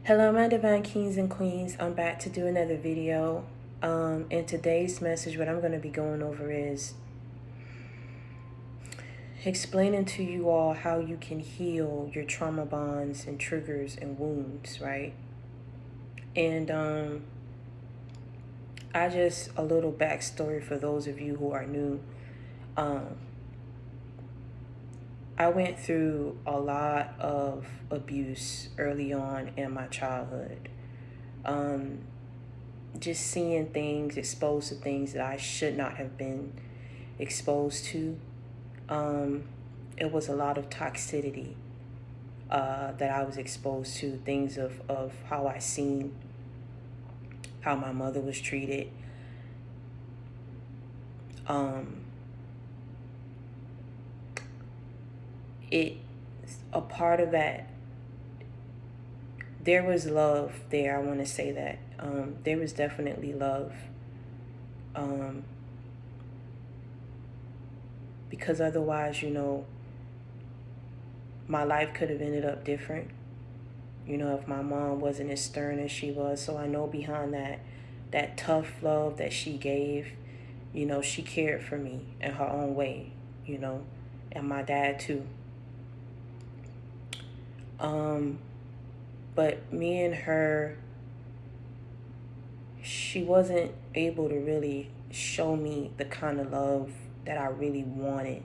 Hello, my divine kings and queens. I'm back to do another video. In today's message, what I'm going to be going over is explaining to you all how you can heal your trauma bonds and triggers and wounds, right? And a little backstory for those of you who are new. I went through a lot of abuse early on in my childhood. Just seeing things, exposed to things that I should not have been exposed to. It was a lot of toxicity that I was exposed to, things of how I seen how my mother was treated. A part of that, there was love there. I want to say that there was definitely love, because otherwise, my life could have ended up different. If my mom wasn't as stern as she was. So I know behind that tough love that she gave, she cared for me in her own way, and my dad too. But me and her, she wasn't able to really show me the kind of love that I really wanted.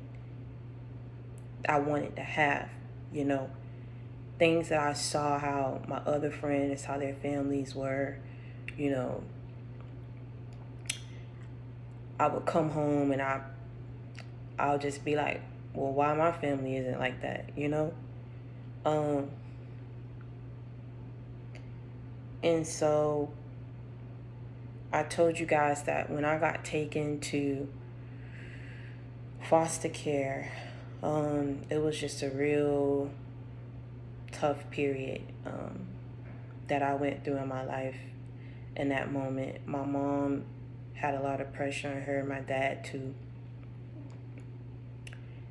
I wanted to have, things that I saw how my other friends, how their families were, I would come home and I'll just be like, well, why my family isn't like that, And so I told you guys that when I got taken to foster care, it was just a real tough period that I went through in my life. In that moment, my mom had a lot of pressure on her, my dad too.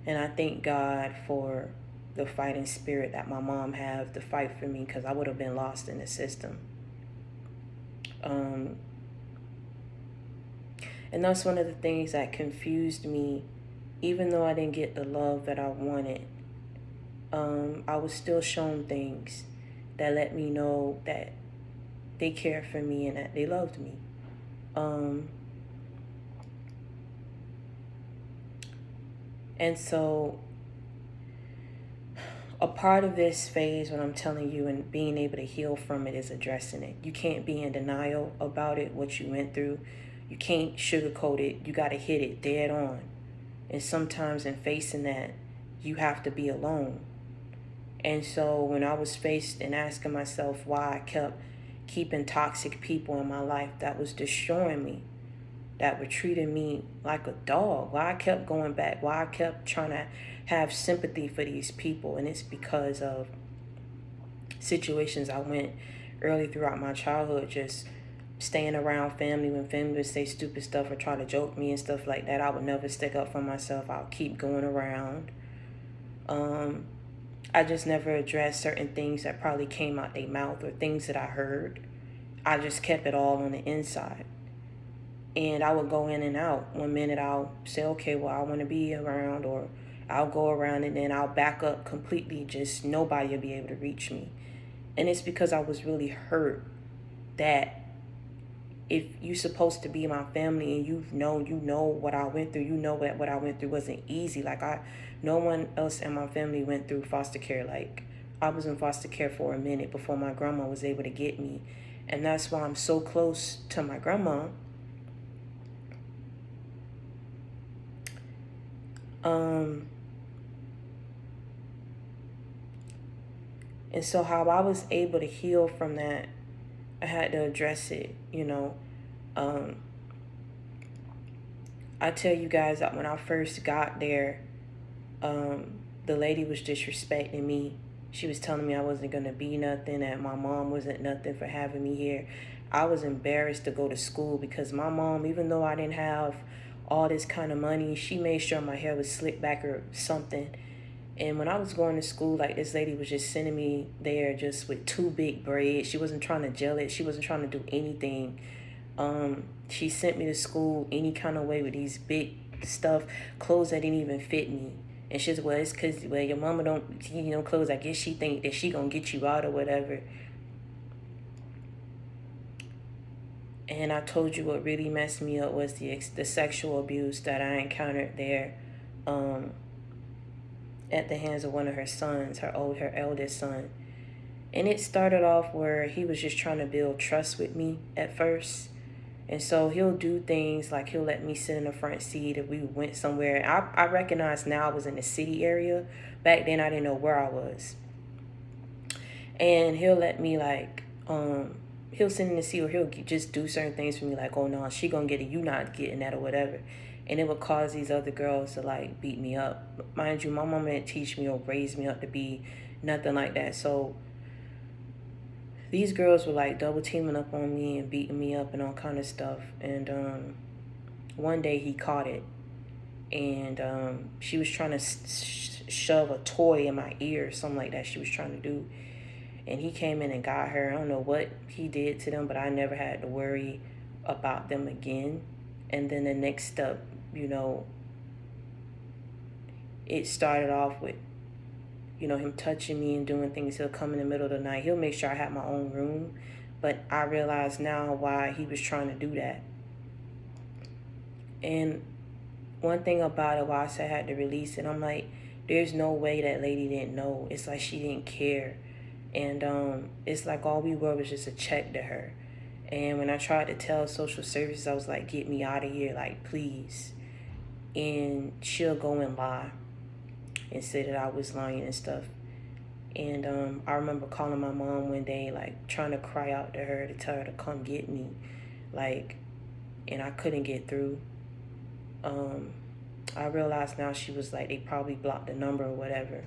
And I thank God for the fighting spirit that my mom had to fight for me, because I would have been lost in the system. And that's one of the things that confused me. Even though I didn't get the love that I wanted, I was still shown things that let me know that they cared for me and that they loved me. And so a part of this phase, what I'm telling you, and being able to heal from it, is addressing it. You can't be in denial about it, what you went through. You can't sugarcoat it. You got to hit it dead on. And sometimes in facing that, you have to be alone. And so when I was faced and asking myself why I kept keeping toxic people in my life that was destroying me, that were treating me like a dog, why I kept going back, why I kept trying to have sympathy for these people, and it's because of situations I went early throughout my childhood, just staying around family. When family would say stupid stuff or try to joke me and stuff like that, I would never stick up for myself. I'll keep going around. I just never addressed certain things that probably came out their mouth or things that I heard. I just kept it all on the inside. And I would go in and out. One minute I'll say, okay, well, I want to be around, or I'll go around and then I'll back up completely. Just nobody will be able to reach me. And it's because I was really hurt that if you're supposed to be my family and you know what I went through, that what I went through wasn't easy. No one else in my family went through foster care. Like, I was in foster care for a minute before my grandma was able to get me. And that's why I'm so close to my grandma. And so how I was able to heal from that, I had to address it, I tell you guys that when I first got there, the lady was disrespecting me. She was telling me I wasn't going to be nothing, that my mom wasn't nothing for having me here. I was embarrassed to go to school because my mom, even though I didn't have all this kind of money, she made sure my hair was slicked back or something. And when I was going to school, like, this lady was just sending me there just with two big braids. She wasn't trying to gel it. She wasn't trying to do anything. She sent me to school any kind of way with these big stuff, clothes that didn't even fit me. And she's, well, it's because, well, your mama don't, clothes. I guess she think that she gonna get you out or whatever. And I told you what really messed me up was the sexual abuse that I encountered there, at the hands of one of her sons, her eldest son. And it started off where he was just trying to build trust with me at first. And so he'll do things like he'll let me sit in the front seat if we went somewhere. I recognize now I was in the city area. Back then I didn't know where I was. And he'll let me he'll sit in the seat, or he'll just do certain things for me, like, oh no, she gonna get it, you not getting that or whatever. And it would cause these other girls to beat me up. Mind you, my mama didn't teach me or raise me up to be nothing like that. So these girls were double teaming up on me and beating me up and all kind of stuff. And one day he caught it, and she was trying to shove a toy in my ear or something like that she was trying to do. And he came in and got her. I don't know what he did to them, but I never had to worry about them again. And then the next step, it started off with, him touching me and doing things. He'll come in the middle of the night. He'll make sure I have my own room. But I realize now why he was trying to do that. And one thing about it, why I said I had to release it, I'm like, there's no way that lady didn't know. It's like she didn't care. And it's like all we were was just a check to her. And when I tried to tell social services, I was like, get me out of here, please. And she'll go and lie and say that I was lying and stuff. And I remember calling my mom one day, trying to cry out to her to tell her to come get me. And I couldn't get through. I realized now she was they probably blocked the number or whatever.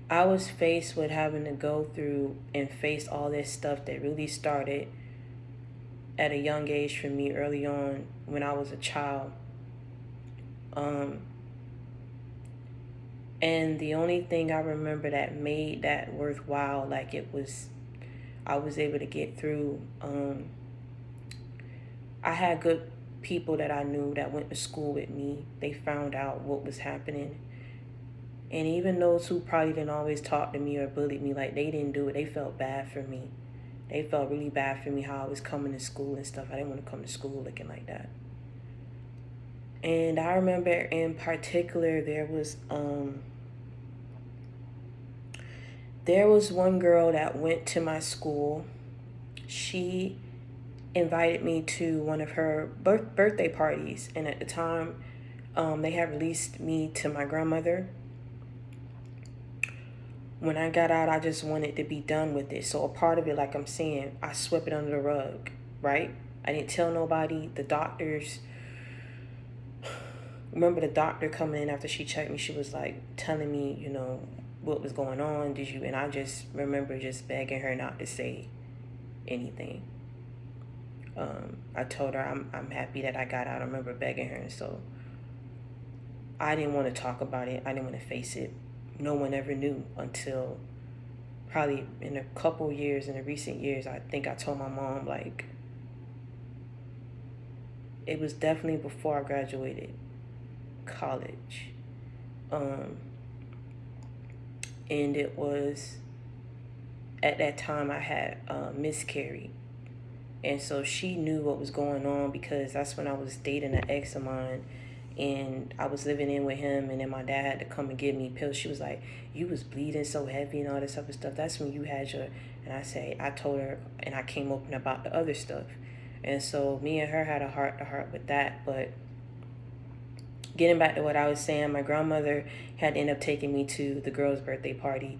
I was faced with having to go through and face all this stuff that really started at a young age for me early on when I was a child. And the only thing I remember that made that worthwhile, I was able to get through. I had good people that I knew that went to school with me. They found out what was happening. And even those who probably didn't always talk to me or bullied me, they didn't do it. They felt bad for me. They felt really bad for me, how I was coming to school and stuff. I didn't want to come to school looking like that. And I remember in particular, there was one girl that went to my school. She invited me to one of her birthday parties. And at the time, they had released me to my grandmother. When I got out, I just wanted to be done with it. So a part of it, like I'm saying, I swept it under the rug, right? I didn't tell nobody. The doctors, remember the doctor coming in after she checked me, she was telling me, what was going on. And I just remember just begging her not to say anything. I told her I'm happy that I got out. I remember begging her. And so I didn't want to talk about it. I didn't want to face it. No one ever knew until probably in a couple years, in the recent years. I think I told my mom, it was definitely before I graduated college. And it was at that time I had miscarried. And so she knew what was going on because that's when I was dating an ex of mine. And I was living in with him, and then my dad had to come and give me pills. She was like, you was bleeding so heavy and all this other stuff. That's when you had your... And I told her, and I came open about the other stuff. And so me and her had a heart-to-heart with that. But getting back to what I was saying, my grandmother had to end up taking me to the girl's birthday party.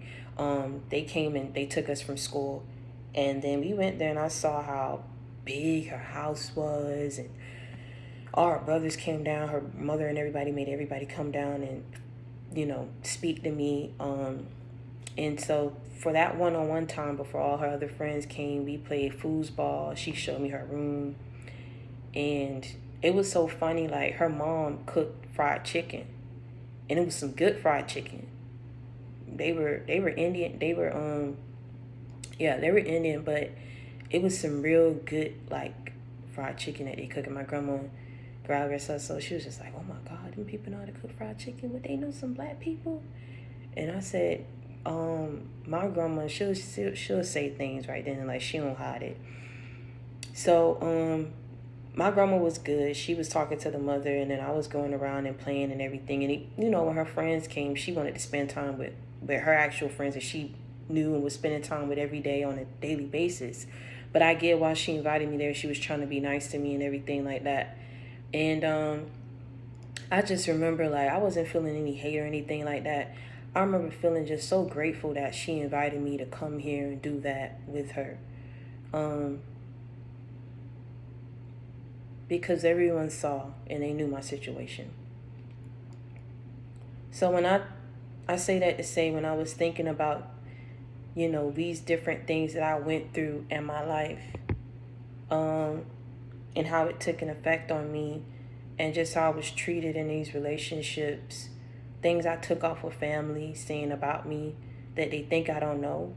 They came and they took us from school. And then we went there, and I saw how big her house was, and all her brothers came down. Her mother and everybody made everybody come down and, speak to me. And so for that one-on-one time before all her other friends came, we played foosball. She showed me her room. And it was so funny. Her mom cooked fried chicken. and it was some good fried chicken. They were Indian. They were Indian, but it was some real good like fried chicken that they cook. And my grandma grabbed herself, so she was just like, "Oh my God, them people know how to cook fried chicken. Would they know some black people?" And I said, my grandma, she'll say things right then, and like she don't hide it. So my grandma was good. She was talking to the mother, and then I was going around and playing and everything. And when her friends came, she wanted to spend time with her actual friends that she knew and was spending time with every day on a daily basis. But I get why she invited me there. She was trying to be nice to me and everything like that. And I just remember, like, I wasn't feeling any hate or anything like that. I remember feeling just so grateful that she invited me to come here and do that with her. Because everyone saw and they knew my situation. So when I say that to say, when I was thinking about, these different things that I went through in my life, and how it took an effect on me, and just how I was treated in these relationships, things I took off of family saying about me that they think I don't know.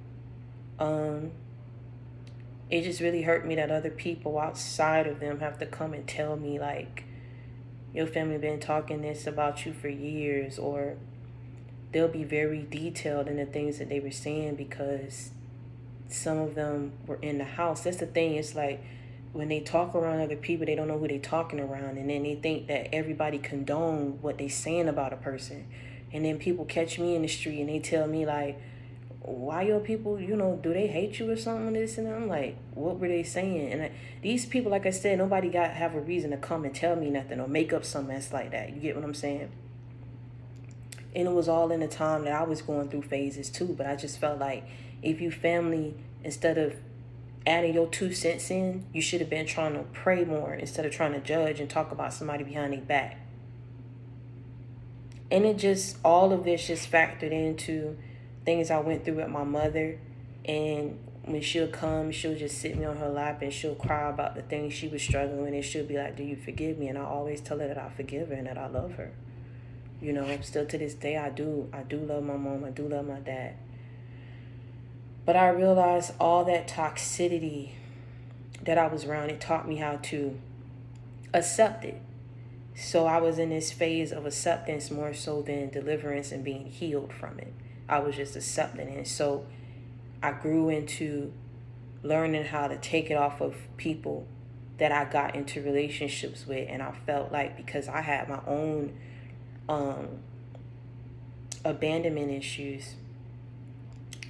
It just really hurt me that other people outside of them have to come and tell me, like, your family been talking this about you for years, or they'll be very detailed in the things that they were saying because some of them were in the house. That's the thing. It's like when they talk around other people, they don't know who they're talking around, and then they think that everybody condone what they saying about a person. And then people catch me in the street and they tell me, like, why your people, do they hate you or something, this and that? I'm like, what were they saying? And these people, like I said, nobody have a reason to come and tell me nothing or make up some mess like that. You get what I'm saying? And it was all in the time that I was going through phases too. But I just felt like if you family, instead of adding your 2 cents in, you should have been trying to pray more instead of trying to judge and talk about somebody behind their back. And all of this just factored into things I went through with my mother. And when she'll come, she'll just sit me on her lap and she'll cry about the things she was struggling with, and she'll be like, "Do you forgive me?" And I always tell her that I forgive her and that I love her. Still to this day, I do love my mom. I do love my dad. But I realized all that toxicity that I was around, it taught me how to accept it. So I was in this phase of acceptance more so than deliverance and being healed from it. I was just accepting it. So I grew into learning how to take it off of people that I got into relationships with. And I felt like because I had my own abandonment issues,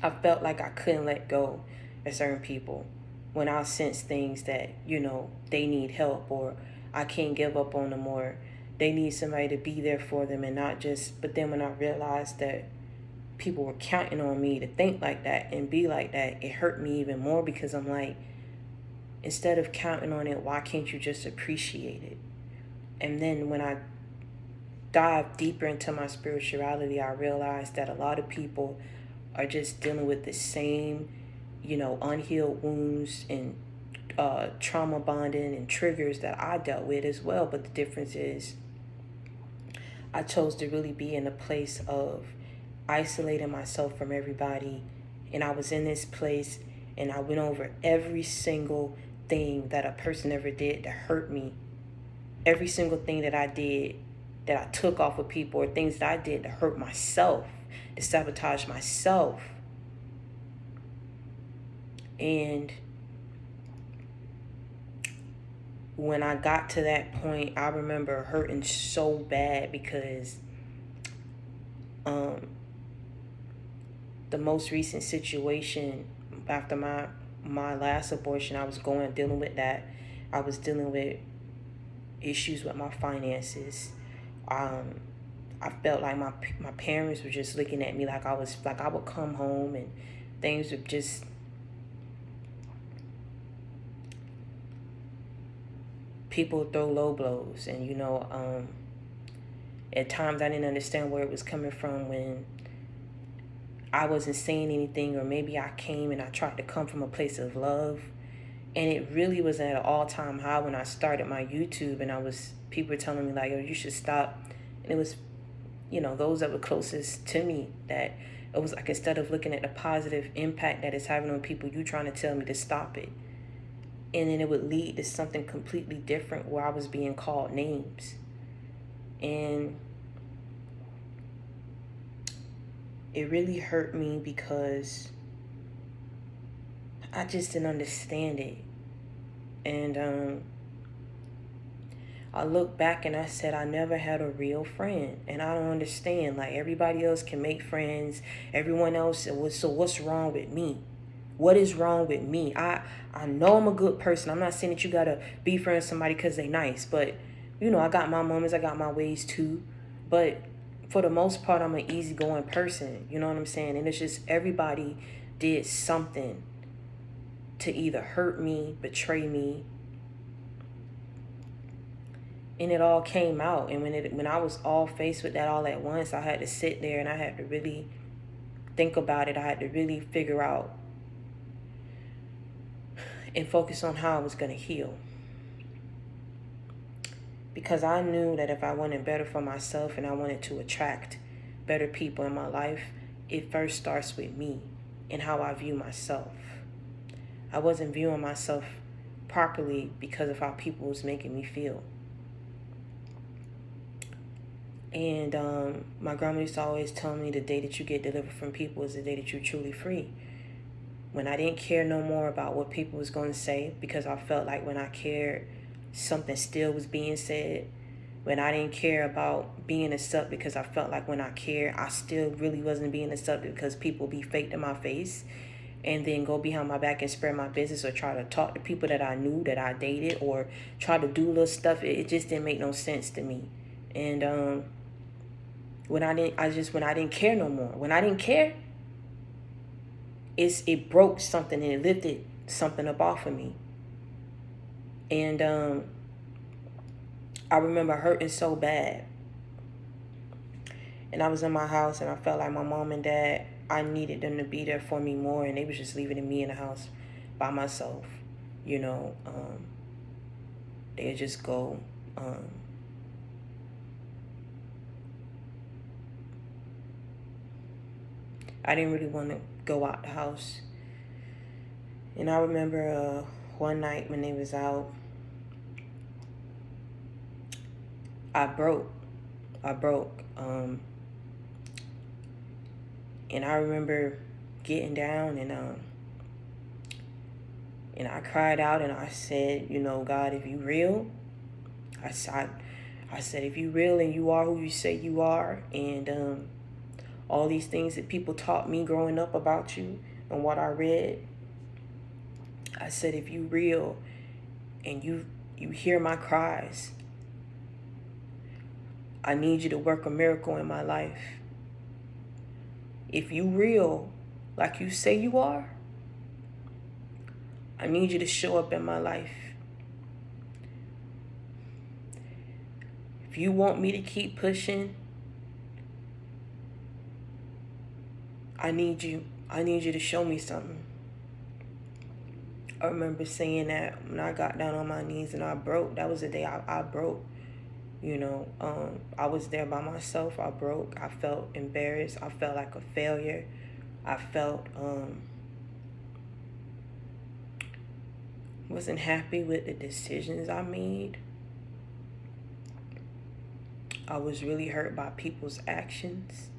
I felt like I couldn't let go of certain people when I sense things that, they need help, or I can't give up on them, or they need somebody to be there for them and not just. But then when I realized that people were counting on me to think like that and be like that, it hurt me even more, because I'm like, instead of counting on it, why can't you just appreciate it? And then when I dive deeper into my spirituality, I realized that a lot of people are just dealing with the same, unhealed wounds and trauma bonding and triggers that I dealt with as well. But the difference is I chose to really be in a place of isolating myself from everybody. And I was in this place and I went over every single thing that a person ever did to hurt me. Every single thing that I did that I took off of people, or things that I did to hurt myself, to sabotage myself. And when I got to that point, I remember hurting so bad because the most recent situation after my last abortion, I was dealing with that. I was dealing with issues with my finances. I felt like my parents were just looking at me like I would come home and things would just, people would throw low blows. And, at times I didn't understand where it was coming from when I wasn't saying anything, or maybe I came and I tried to come from a place of love. And it really was at an all-time high when I started my YouTube, and people were telling me like, "Oh, you should stop." And it was those that were closest to me, that it was like, instead of looking at the positive impact that it's having on people, you trying to tell me to stop it. And then it would lead to something completely different where I was being called names. And it really hurt me because I just didn't understand it. And I look back and I said, I never had a real friend. And I don't understand. Like, everybody else can make friends. Everyone else, so what's wrong with me? What is wrong with me? I know I'm a good person. I'm not saying that you got to be friends with somebody because they nice. But, I got my moments. I got my ways too. But for the most part, I'm an easygoing person. You know what I'm saying? And it's just, everybody did something to either hurt me, betray me. And it all came out. And when I was all faced with that all at once, I had to sit there and I had to really think about it. I had to really figure out and focus on how I was going to heal. Because I knew that if I wanted better for myself and I wanted to attract better people in my life, it first starts with me and how I view myself. I wasn't viewing myself properly because of how people was making me feel. And my grandma used to always tell me, the day that you get delivered from people is the day that you're truly free. When I didn't care no more about what people was going to say, because I felt like when I cared, something still was being said. When I didn't care about being accepted, because I felt like when I cared, I still really wasn't being accepted, because people be fake to my face and then go behind my back and spread my business, or try to talk to people that I knew that I dated, or try to do little stuff. It just didn't make no sense to me. And when I didn't care no more. When I didn't care, it broke something and it lifted something up off of me. And I remember hurting so bad. And I was in my house and I felt like my mom and dad, I needed them to be there for me more, and they was just leaving me in the house by myself. They'd just go. I didn't really want to go out the house. And I remember one night when they was out, I broke. And I remember getting down and I cried out and I said, God, if you real, I said, if you real and you are who you say you are, and all these things that people taught me growing up about you and what I read, I said, if you real and you hear my cries, I need you to work a miracle in my life. If you real like you say you are, I need you to show up in my life. If you want me to keep pushing, I need you to show me something. I remember saying that when I got down on my knees and I broke. That was the day I broke. I was there by myself. I broke. I felt embarrassed. I felt like a failure. I felt wasn't happy with the decisions I made. I was really hurt by people's actions.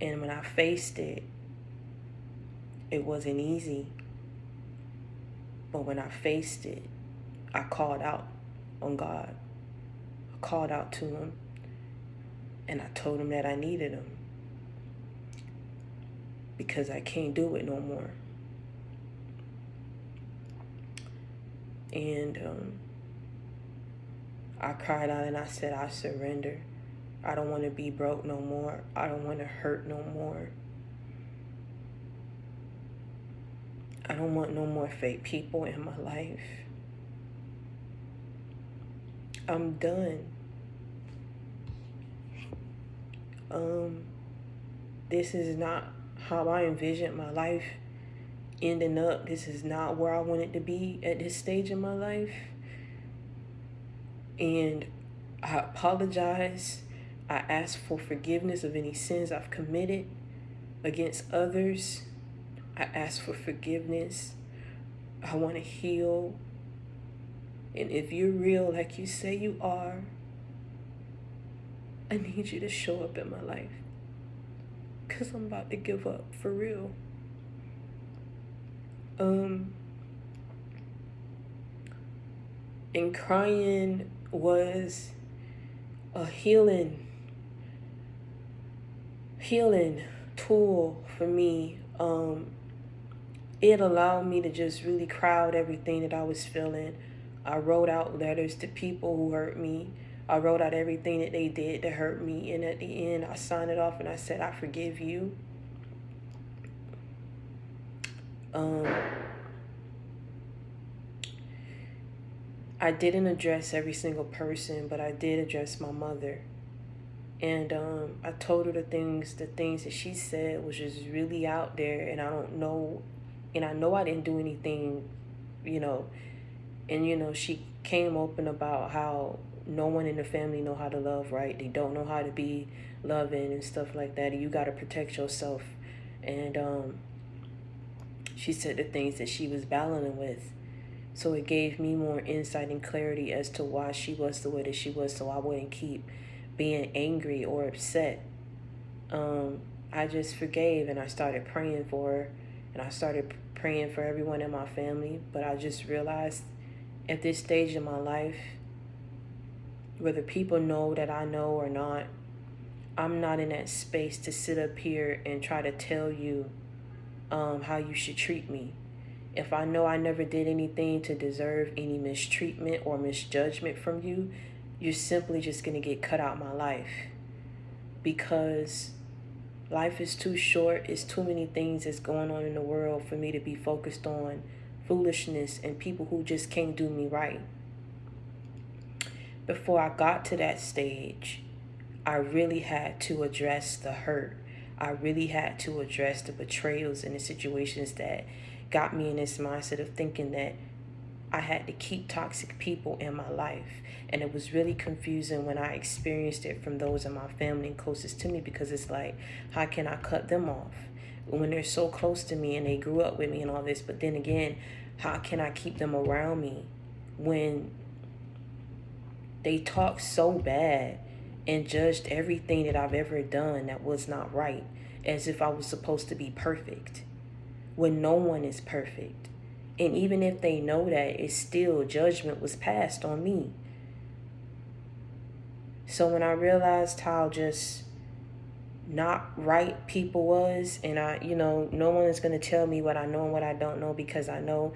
And when I faced it, it wasn't easy. But when I faced it, I called out on God. I called out to him. And I told him that I needed him. Because I can't do it no more. And I cried out and I said, I surrender. I don't want to be broke no more. I don't want to hurt no more. I don't want no more fake people in my life. I'm done. This is not how I envisioned my life ending up. This is not where I wanted to be at this stage in my life. And I apologize. I ask for forgiveness of any sins I've committed against others. I ask for forgiveness. I want to heal. And if you're real like you say you are, I need you to show up in my life. Because I'm about to give up, for real. And crying was a healing tool for me. It allowed me to just really cry out everything that I was feeling. I wrote out letters to people who hurt me. I wrote out everything that they did to hurt me. And at the end, I signed it off and I said, I forgive you. I didn't address every single person, but I did address my mother. And I told her the things that she said was just really out there. And I don't know, and I know I didn't do anything, And, she came open about how no one in the family know how to love right. They don't know how to be loving and stuff like that. And you got to protect yourself. And she said the things that she was battling with. So it gave me more insight and clarity as to why she was the way that she was, so I wouldn't keep being angry or upset. I just forgave, and I started praying for her, and I started praying for everyone in my family. But I just realized at this stage in my life, whether people know that I know or not, I'm not in that space to sit up here and try to tell you how you should treat me. If I know I never did anything to deserve any mistreatment or misjudgment from you, you're simply just going to get cut out my life. Because life is too short. It's too many things that's going on in the world for me to be focused on foolishness and people who just can't do me right. Before I got to that stage, I really had to address the hurt. I really had to address the betrayals and the situations that got me in this mindset of thinking that I had to keep toxic people in my life. And it was really confusing when I experienced it from those in my family and closest to me, because it's like, how can I cut them off when they're so close to me and they grew up with me and all this? But then again, how can I keep them around me when they talk so bad and judged everything that I've ever done that was not right, as if I was supposed to be perfect, when no one is perfect. And even if they know that, it's still judgment was passed on me. So when I realized how just not right people was, and no one is going to tell me what I know and what I don't know, because I know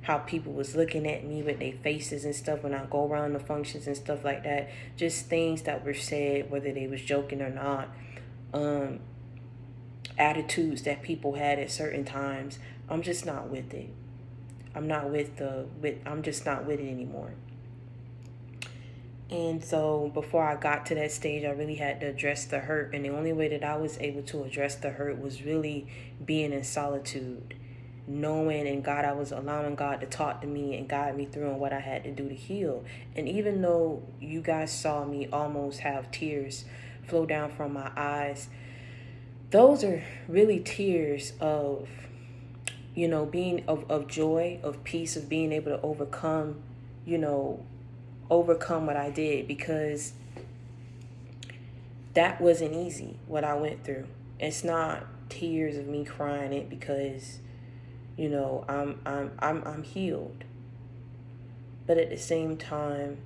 how people was looking at me with their faces and stuff when I go around the functions and stuff like that. Just things that were said, whether they was joking or not. Attitudes that people had at certain times. I'm just not with it. I'm just not with it anymore. And so before I got to that stage, I really had to address the hurt. And the only way that I was able to address the hurt was really being in solitude, knowing I was allowing God to talk to me and guide me through on what I had to do to heal. And even though you guys saw me almost have tears flow down from my eyes, those are really tears of, being of joy, of peace, of being able to overcome what I did, because that wasn't easy, what I went through. It's not tears of me crying it because, I'm healed. But at the same time,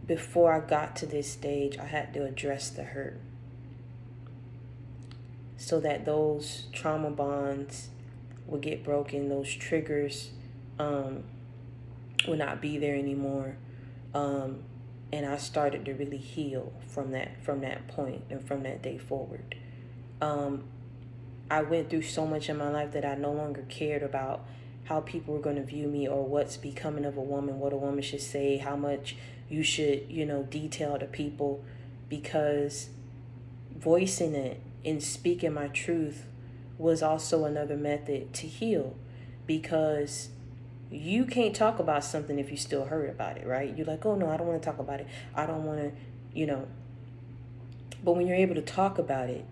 before I got to this stage, I had to address the hurt, so that those trauma bonds would get broken, those triggers would not be there anymore. And I started to really heal from that point and from that day forward. I went through so much in my life that I no longer cared about how people were going to view me or what's becoming of a woman, what a woman should say, how much you should, detail to people, because voicing it and speaking my truth was also another method to heal, because you can't talk about something if you still hurt about it, right? You're like, oh no, I don't want to talk about it. I don't want to, you know. But when you're able to talk about it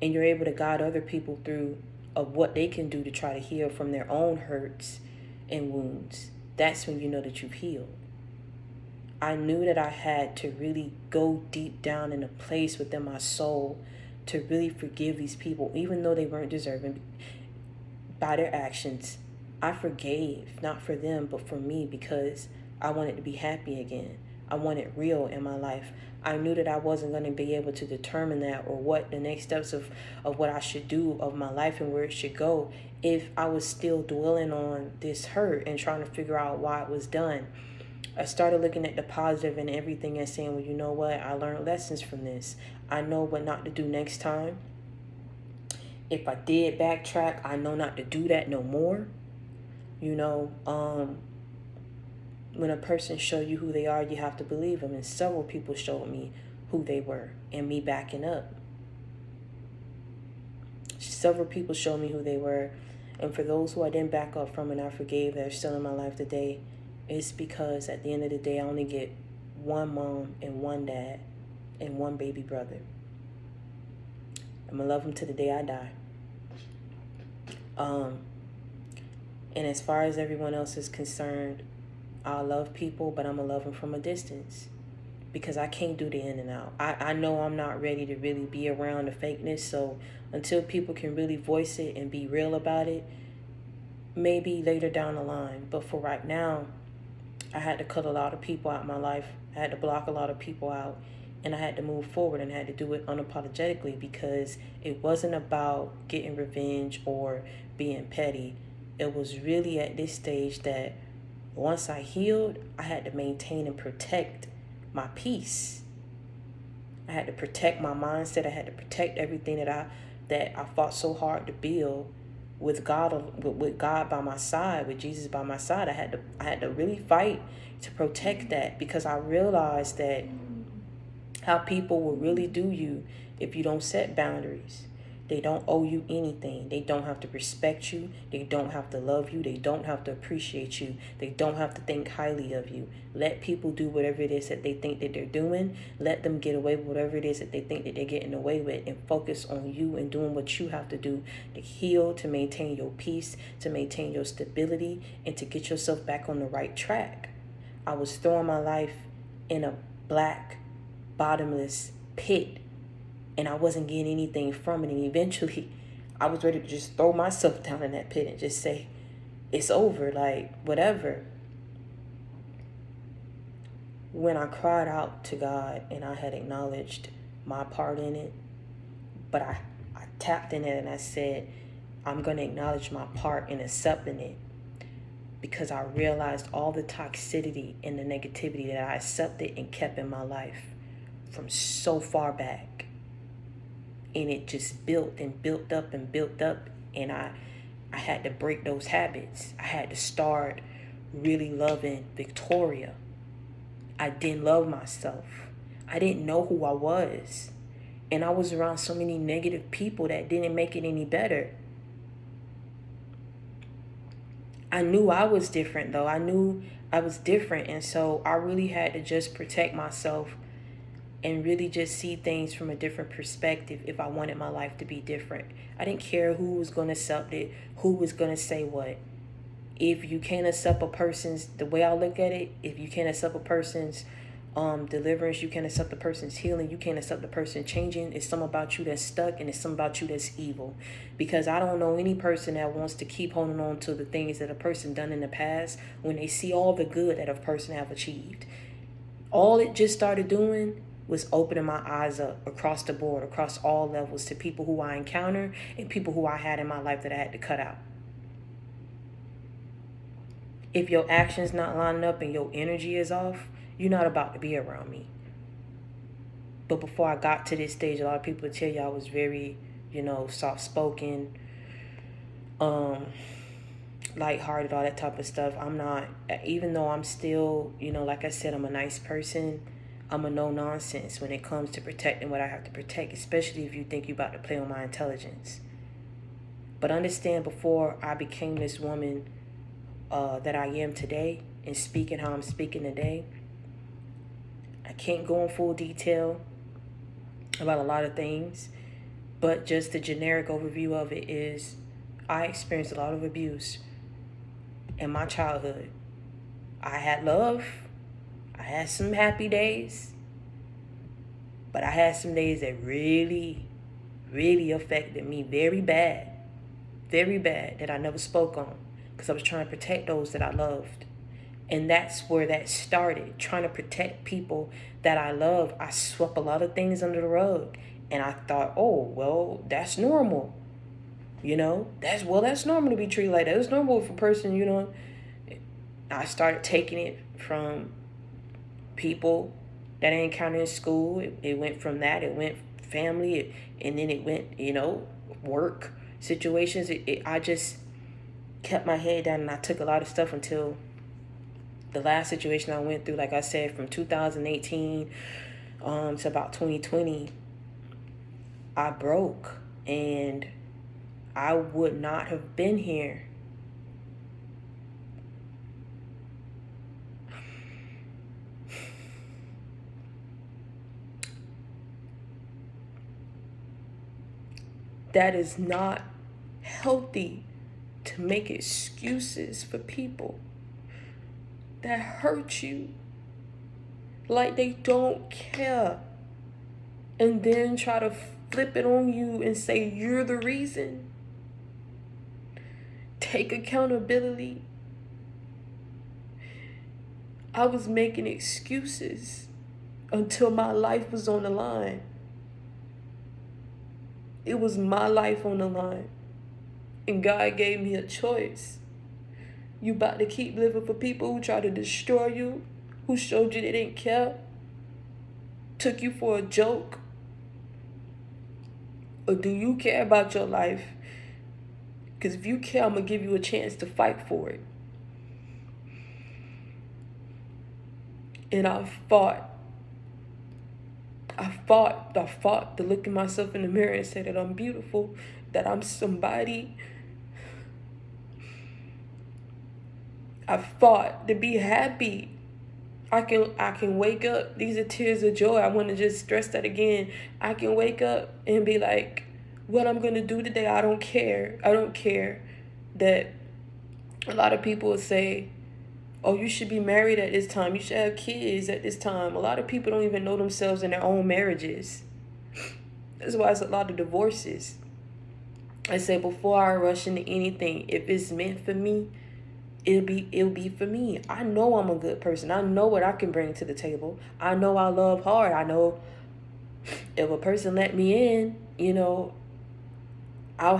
and you're able to guide other people through of what they can do to try to heal from their own hurts and wounds, that's when you know that you've healed. I knew that I had to really go deep down in a place within my soul to really forgive these people, even though they weren't deserving by their actions. I forgave, not for them, but for me, because I wanted to be happy again. I wanted real in my life. I knew that I wasn't going to be able to determine that, or what the next steps of what I should do of my life and where it should go, if I was still dwelling on this hurt and trying to figure out why it was done. I started looking at the positive and everything and saying, well, you know what? I learned lessons from this. I know what not to do next time. If I did backtrack, I know not to do that no more. You know, when a person show you who they are, you have to believe them. And several people showed me who they were, and me backing up. Several people showed me who they were. And for those who I didn't back up from and I forgave that are still in my life today, it's because at the end of the day, I only get one mom and one dad and one baby brother. I'm going to love them to the day I die. And as far as everyone else is concerned, I love people, but I'm going to love them from a distance, because I can't do the in and out. I know I'm not ready to really be around the fakeness. So until people can really voice it and be real about it, maybe later down the line. But for right now, I had to cut a lot of people out of my life. I had to block a lot of people out. And I had to move forward, and I had to do it unapologetically, because it wasn't about getting revenge or being petty. It was really at this stage that once I healed, I had to maintain and protect my peace. I had to protect my mindset. I had to protect everything that I fought so hard to build with God by my side, with Jesus by my side. I had to really fight to protect that, because I realized that how people will really do you if you don't set boundaries. They don't owe you anything. They don't have to respect you. They don't have to love you. They don't have to appreciate you. They don't have to think highly of you. Let people do whatever it is that they think that they're doing. Let them get away with whatever it is that they think that they're getting away with, and focus on you and doing what you have to do to heal, to maintain your peace, to maintain your stability, and to get yourself back on the right track. I was throwing my life in a black, bottomless pit, and I wasn't getting anything from it. And eventually I was ready to just throw myself down in that pit and just say, it's over, like, whatever. When I cried out to God and I had acknowledged my part in it, but I tapped in it and I said, I'm going to acknowledge my part in accepting it, because I realized all the toxicity and the negativity that I accepted and kept in my life from so far back. And it just built and built up and built up. And I had to break those habits. I had to start really loving Victoria. I didn't love myself. I didn't know who I was. And I was around so many negative people that didn't make it any better. I knew I was different, though. I knew I was different. And so I really had to just protect myself and really just see things from a different perspective if I wanted my life to be different. I didn't care who was going to accept it, who was going to say what. If you can't accept a person's, the way I look at it, if you can't accept a person's deliverance, you can't accept the person's healing, you can't accept the person changing, it's something about you that's stuck, and it's something about you that's evil. Because I don't know any person that wants to keep holding on to the things that a person done in the past when they see all the good that a person have achieved. All it just started doing was opening my eyes up across the board, across all levels, to people who I encounter and people who I had in my life that I had to cut out. If your actions not lining up and your energy is off, you're not about to be around me. But before I got to this stage, a lot of people would tell you I was very, soft-spoken, lighthearted, all that type of stuff. I'm not, even though I'm still, like I said, I'm a nice person. I'm a no-nonsense when it comes to protecting what I have to protect, especially if you think you're about to play on my intelligence. But understand, before I became this woman that I am today, and speaking how I'm speaking today, I can't go in full detail about a lot of things, but just the generic overview of it is I experienced a lot of abuse in my childhood. I had love. I had some happy days. But I had some days that really, really affected me very bad. Very bad, that I never spoke on. Because I was trying to protect those that I loved. And that's where that started. Trying to protect people that I love. I swept a lot of things under the rug. And I thought, oh, well, that's normal. You know, that's normal to be treated like that. It's normal if a person, you know. I started taking it from people that I encountered in school. It went from that. It went family. And then it went, you know, work situations. I just kept my head down, and I took a lot of stuff until the last situation I went through. Like I said, from 2018 to about 2020, I broke, and I would not have been here. That is not healthy, to make excuses for people that hurt you like they don't care, and then try to flip it on you and say you're the reason. Take accountability. I was making excuses until my life was on the line. It was my life on the line. And God gave me a choice. You about to keep living for people who try to destroy you, who showed you they didn't care, took you for a joke? Or do you care about your life? Because if you care, I'm going to give you a chance to fight for it. And I fought to look at myself in the mirror and say that I'm beautiful, that I'm somebody. I fought to be happy. I can wake up. These are tears of joy. I want to just stress that again. I can wake up and be like, what I'm going to do today, I don't care. I don't care that a lot of people will say, oh, you should be married at this time. You should have kids at this time. A lot of people don't even know themselves in their own marriages. That's why it's a lot of divorces. I say, before I rush into anything, if it's meant for me, it'll be for me. I know I'm a good person. I know what I can bring to the table. I know I love hard. I know if a person let me in, you know, I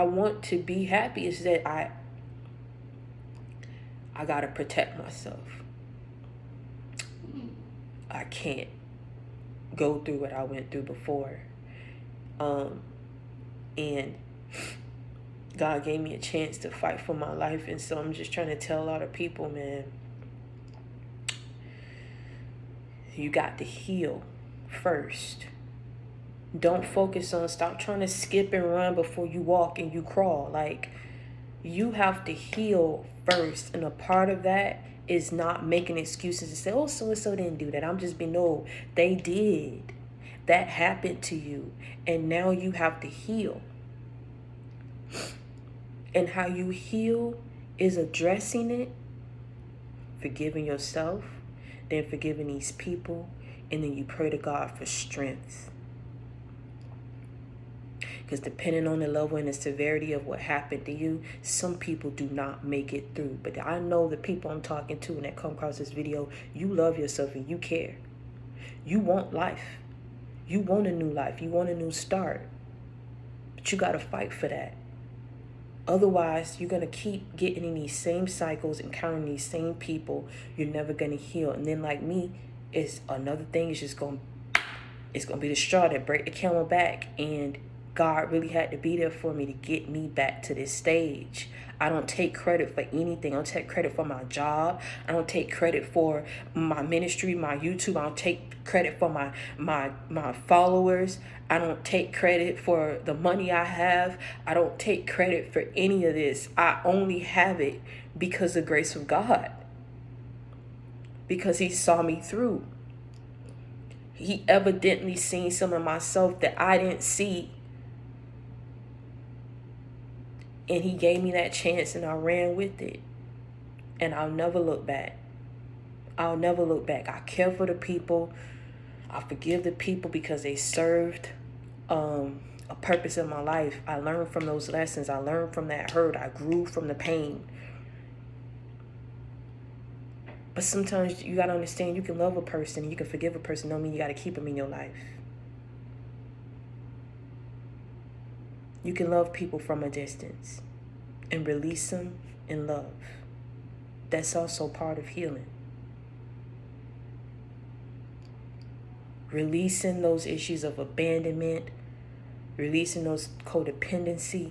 want to be happy. It's that I gotta protect myself. I can't go through what I went through before. And God gave me a chance to fight for my life. And so I'm just trying to tell a lot of people, man, you got to heal first. Don't focus on, stop trying to skip and run before you walk and you crawl. Like, you have to heal first. And a part of that is not making excuses and say, oh, so-and-so didn't do that. I'm just being, no, they did. That happened to you. And now you have to heal. And how you heal is addressing it, forgiving yourself, then forgiving these people, and then you pray to God for strength. Because depending on the level and the severity of what happened to you, some people do not make it through. But I know the people I'm talking to and that come across this video, you love yourself and you care. You want life. You want a new life. You want a new start. But you got to fight for that. Otherwise, you're going to keep getting in these same cycles, encountering these same people. You're never going to heal. And then, like me, it's another thing. It's just going to be the straw that break the camel back. And God really had to be there for me to get me back to this stage. I don't take credit for anything. I don't take credit for my job. I don't take credit for my ministry, my YouTube. I don't take credit for my followers. I don't take credit for the money I have. I don't take credit for any of this. I only have it because of the grace of God. Because he saw me through. He evidently seen some of myself that I didn't see. And he gave me that chance and I ran with it. And I'll never look back. I'll never look back. I care for the people. I forgive the people because they served a purpose in my life. I learned from those lessons. I learned from that hurt. I grew from the pain. But sometimes you got to understand, you can love a person, you can forgive a person, don't mean you got to keep them in your life. You can love people from a distance and release them in love. That's also part of healing. Releasing those issues of abandonment, releasing those codependency,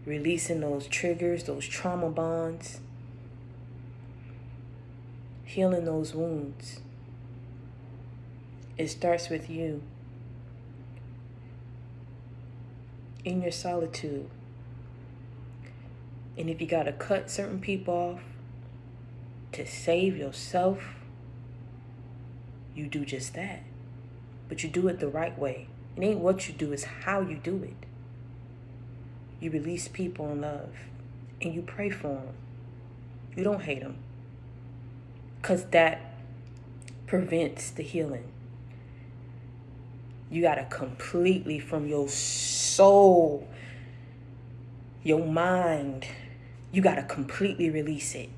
releasing those triggers, those trauma bonds, healing those wounds. It starts with you. In your solitude. And if you got to cut certain people off to save yourself, you do just that. But you do it the right way. It ain't what you do, it's how you do it. You release people in love and you pray for them. You don't hate them. Because that prevents the healing. You got to completely, from your soul, your mind, you got to completely release it.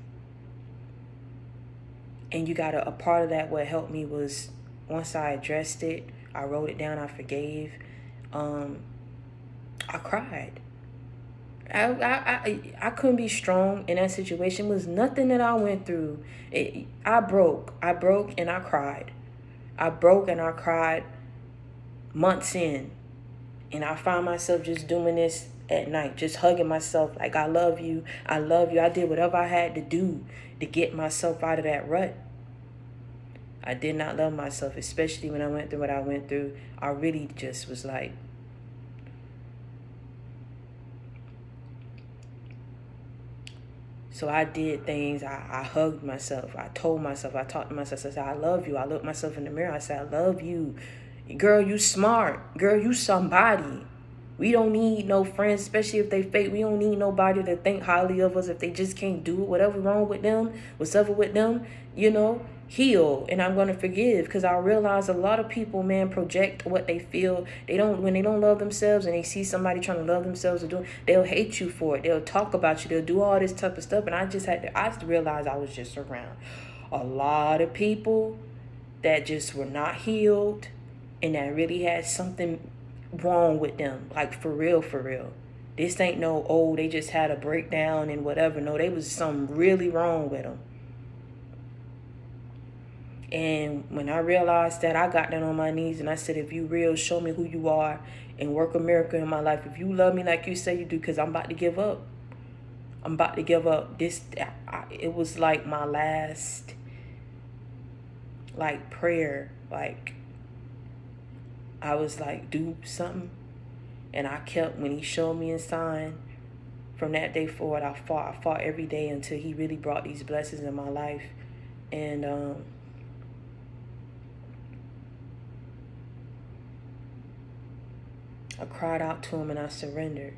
And you got to, a part of that, what helped me was once I addressed it, I wrote it down, I forgave, I cried. I couldn't be strong in that situation. It was nothing that I went through. I broke and I cried. I broke and I cried months in, and I found myself just doing this at night, just hugging myself like, I love you, I love you. I did whatever I had to do to get myself out of that rut. I did not love myself, especially when I went through what I went through. I really just was like, so I did things. I hugged myself. I told myself, I talked to myself. I said, I love you. I looked myself in the mirror. I said, I love you. Girl, you smart. Girl, you somebody. We don't need no friends, especially if they fake. We don't need nobody to think highly of us if they just can't do it. Whatever wrong with them, whatever with them, heal. And I'm going to forgive, because I realize a lot of people, man, project what they feel. When they don't love themselves and they see somebody trying to love themselves they'll hate you for it. They'll talk about you. They'll do all this type of stuff. And I realized I was just around a lot of people that just were not healed and that really had something wrong with them, like for real. This ain't no, they just had a breakdown and whatever. No, they was something really wrong with them. And when I realized that, I got down on my knees and I said, if you real, show me who you are and work a miracle in my life. If you love me like you say you do, because I'm about to give up. It was like my last, prayer. I was like, do something. And I kept, when he showed me a sign, from that day forward, I fought every day until he really brought these blessings in my life. And I cried out to him and I surrendered.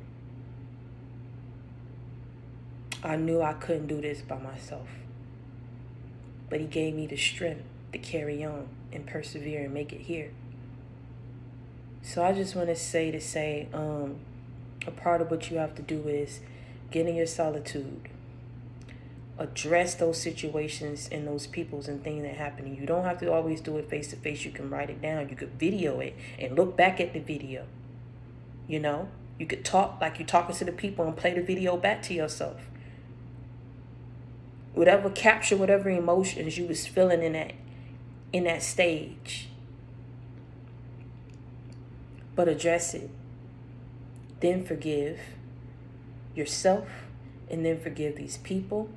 I knew I couldn't do this by myself. But he gave me the strength to carry on and persevere and make it here. So I just want to say, a part of what you have to do is get in your solitude. Address those situations and those peoples and things that happen to you. You don't have to always do it face to face. You can write it down. You could video it and look back at the video. You could talk like you're talking to the people and play the video back to yourself. Capture whatever emotions you was feeling in that stage. But address it. then forgive yourself, and then forgive these people.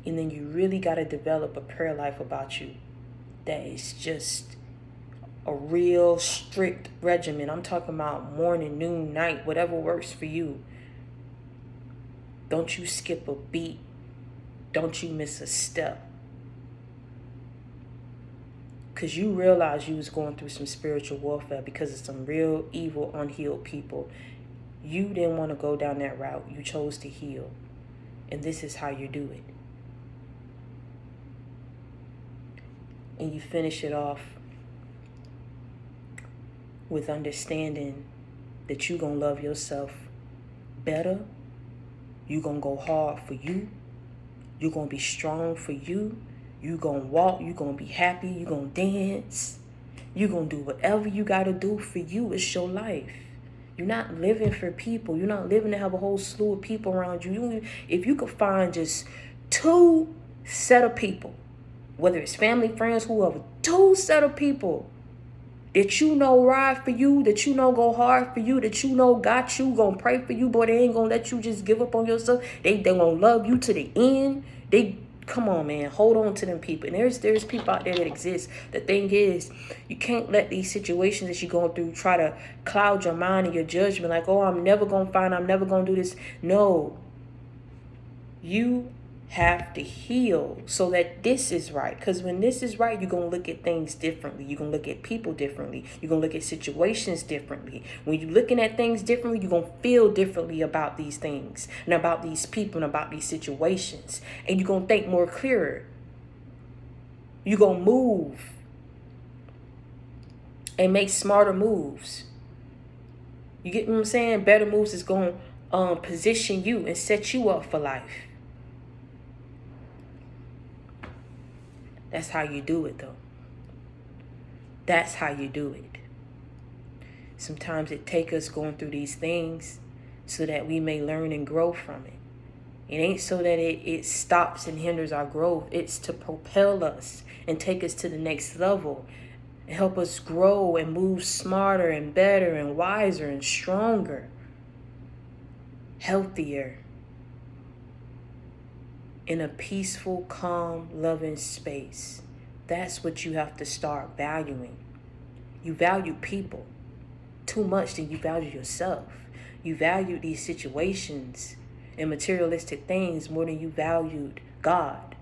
And then you really got to develop a prayer life about you that is just a real strict regimen. I'm talking about morning, noon, night, whatever works for you. Don't you skip a beat. Don't you miss a step. Because you realize you was going through some spiritual warfare because of some real evil, unhealed people. You didn't want to go down that route. You chose to heal. And this is how you do it. And you finish it off with understanding that you're going to love yourself better. You're going to go hard for you. You're going to be strong for you. You're going to walk. You're going to be happy. You're going to dance. You're going to do whatever you got to do for you. It's your life. You're not living for people. You're not living to have a whole slew of people around you. If you could find just 2 set of people, whether it's family, friends, whoever, 2 set of people that you know ride for you, that you know go hard for you, that you know got you, gonna pray for you, boy, they ain't gonna let you just give up on yourself. They gonna love you to the end. Come on, man, hold on to them people. And there's people out there that exist. The thing is, you can't let these situations that you're going through try to cloud your mind and your judgment. Like, oh, I'm never gonna do this. No, you have to heal so that this is right. Because when this is right, you're going to look at things differently. You're going to look at people differently. You're going to look at situations differently. When you're looking at things differently, you're going to feel differently about these things and about these people and about these situations. And you're going to think more clearer. You're going to move and make smarter moves. You get what I'm saying? Better moves is going to position you and set you up for life. That's how you do it, though. That's how you do it. Sometimes it takes us going through these things so that we may learn and grow from it. It ain't so that it stops and hinders our growth. It's to propel us and take us to the next level and help us grow and move smarter and better and wiser and stronger, healthier, in a peaceful, calm, loving space. That's what you have to start valuing. You value people too much than you value yourself. You value these situations and materialistic things more than you valued God.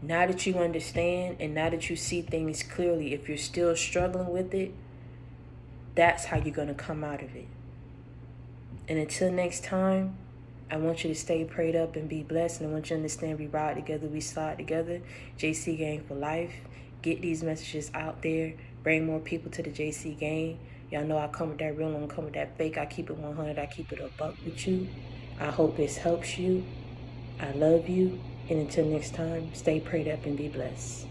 Now that you understand and now that you see things clearly, if you're still struggling with it, that's how you're going to come out of it. And until next time, I want you to stay prayed up and be blessed. And I want you to understand we ride together, we slide together. JC Gang for life. Get these messages out there. Bring more people to the JC Gang. Y'all know I come with that real, I don't come with that fake. I keep it 100. I keep it a buck with you. I hope this helps you. I love you. And until next time, stay prayed up and be blessed.